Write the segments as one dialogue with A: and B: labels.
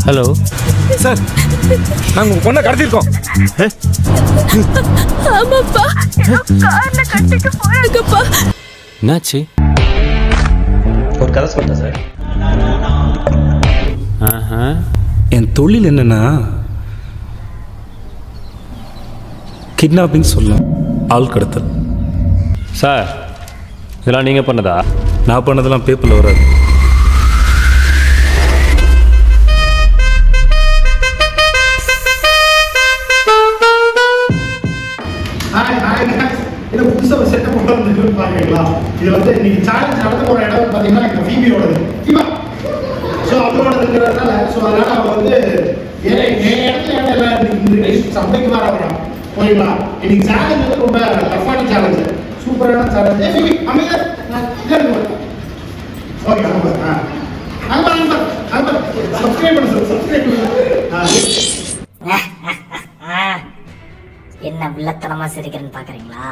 A: Hello
B: sir, நாங்கள் உங்கள் பொண்ணை கடத்திருக்கோம்.
C: ஆமாப்பா, கார்ல கட்டிட்டு போறாங்கப்பா.
A: என்னாச்சு?
D: ஒரு கதை சொல்கிறேன் சார்.
B: என் தொழில் என்னன்னா கிட்னாப்பிங் சொல்லலாம், ஆள் கடத்தல்.
A: சார், இதெல்லாம் நீங்கள் பண்ணதா?
B: நான் பண்ணதெல்லாம் பேப்பரில் வராது.
E: இது புதுசாக ஒரு செட்டப் கொண்டு வந்துருக்குன்னு பார்க்குறீங்களா? இது வந்து இன்னைக்கு சேலஞ்ச் நடந்து போகிற இடம் பார்த்தீங்கன்னா எங்கள் ஃபீபியோடது. ஸோ அவரோடதுங்கிறதுனால அதனால் அவங்க வந்து என் இடத்துல எல்லாம் இந்த சண்டைக்கு வர வரோம். ஓகேங்களா? இன்னைக்கு சேலஞ்ச் வந்து ரொம்ப டஃப்பான சேலஞ்சு, சூப்பரான சேலஞ்சு. அமைதியாக ஓகே சப்ஸ்கிரைப் பண்ணு சப்ஸ்கிரைப் பண்ணு.
F: என்ன வில்லத்தனமா சிரிக்கிறேன்னு பாக்குறீங்களா?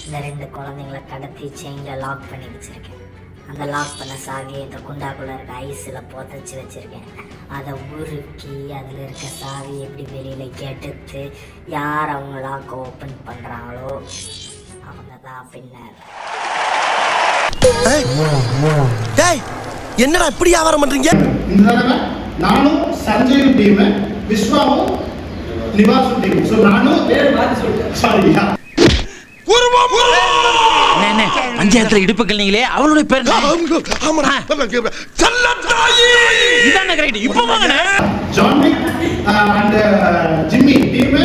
F: இந்த 2 குழந்தைங்களை கடத்தி செயின்ல லாக் பண்ணி வச்சிருக்கேன். அந்த லாக் பண்ண சாவி இந்த குண்டாக்குள்ள இருக்க ஐஸ்ல புதைச்சி வச்சிருக்கேன். அதை உருக்கி அதில் இருக்க சாவி எப்படி வெளியில எடுத்து யார் அவங்க லாக் ஓப்பன் பண்றாங்களோ அவங்க தான் பின்னர்.
G: என்னடா இப்படி வியாபாரம் பண்றீங்க?
E: இந்த தடவை நானும் சஞ்சயும் டீம், விஸ்வாவும் நிவாசும் டீம். ஸோ நானும் பேர் மாற்றி சொல்லிட்டேன். சாரியா
G: பஞ்சாயத்துல இடுப்புகள் நீங்களே அவளுடைய பேர்
E: Johnny and Jimmy team,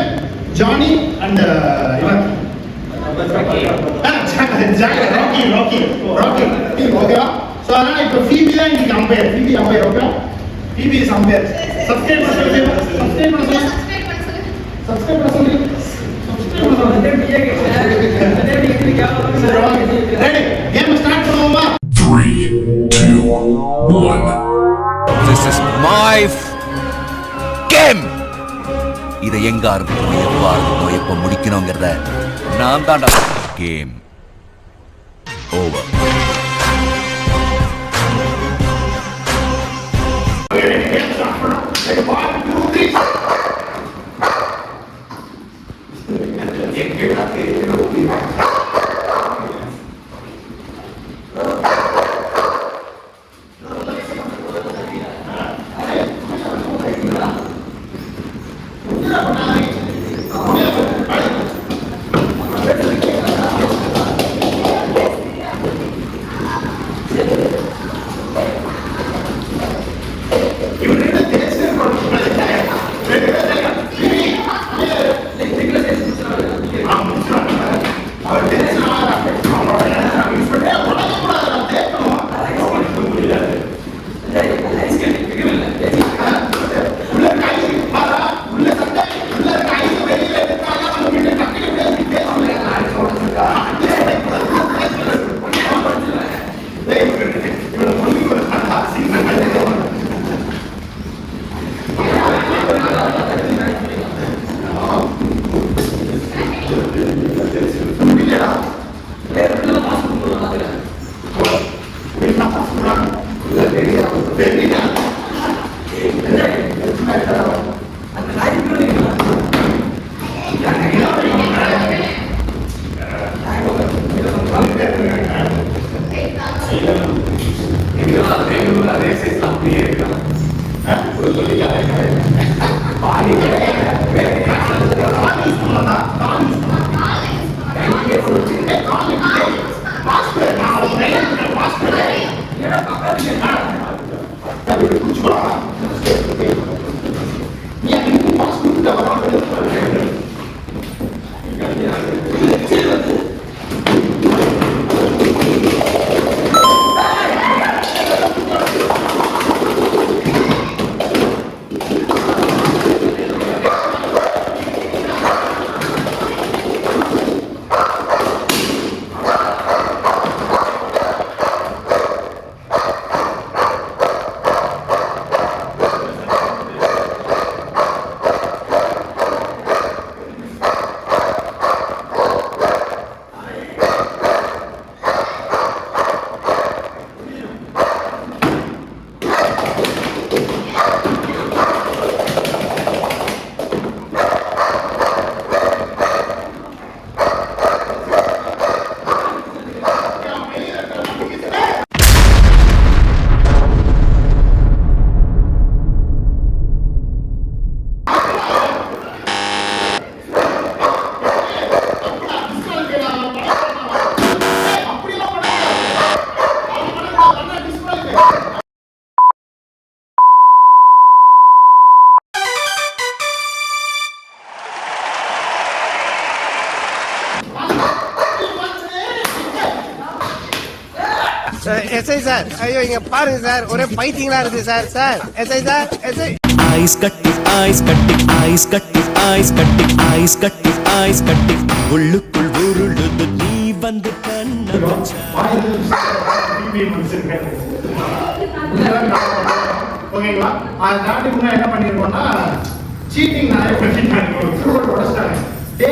E: Johnny and Rocky team. ஓகேவா? ஸோ அதனால இப்போ ஃபீபி தான் இன்னைக்கு umpire. Phoebe umpire. Okay, Phoebe is umpire. Subscribe பண்ண சொல்லி சப்ஸ்கிரைப் பண்ண சொல்லி சப்ஸ்கிரைப் பண்ண சொல்லி ரெடி கேம் ஸ்டார்ட் பண்ணுவோமா?
H: 3, 2, 1.
I: This is my game. இதை எங்க ஆரம்பிக்கணும், எப்ப ஆரம்பிக்கணும், எப்ப முடிக்கணுங்கிறத நான் தான்டா. Game over.
J: எஸ்ஐ சார் ஐயோ இங்க பாருங்க சார் ஒரே பைத்தியங்களா இருக்கு sir sir SI sir SI
G: ice கட்டி ஐஸ் கட்டி ஐஸ் கட்டி ஐஸ் கட்டி ஐஸ் கட்டி ஐஸ் கட்டி உள்ளுக்குள் உருளுது நீ வந்து கண்ண
E: ஓகேங்களா அது தாண்டி முன்னாடி என்ன பண்ணிருக்கோம்னா சீட்டிங் நிறைய பண்ணிட்டாங்க டே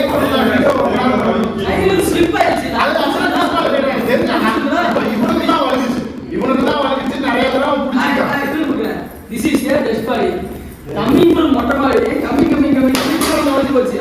E: இவனுக்கு தான் வலிச்சு நிறைய தடவை பிடிச்சிருக்கான்.
K: This is a desperate. Coming from மொட்டை மாடி கம்மி வளைஞ்சு போச்சு.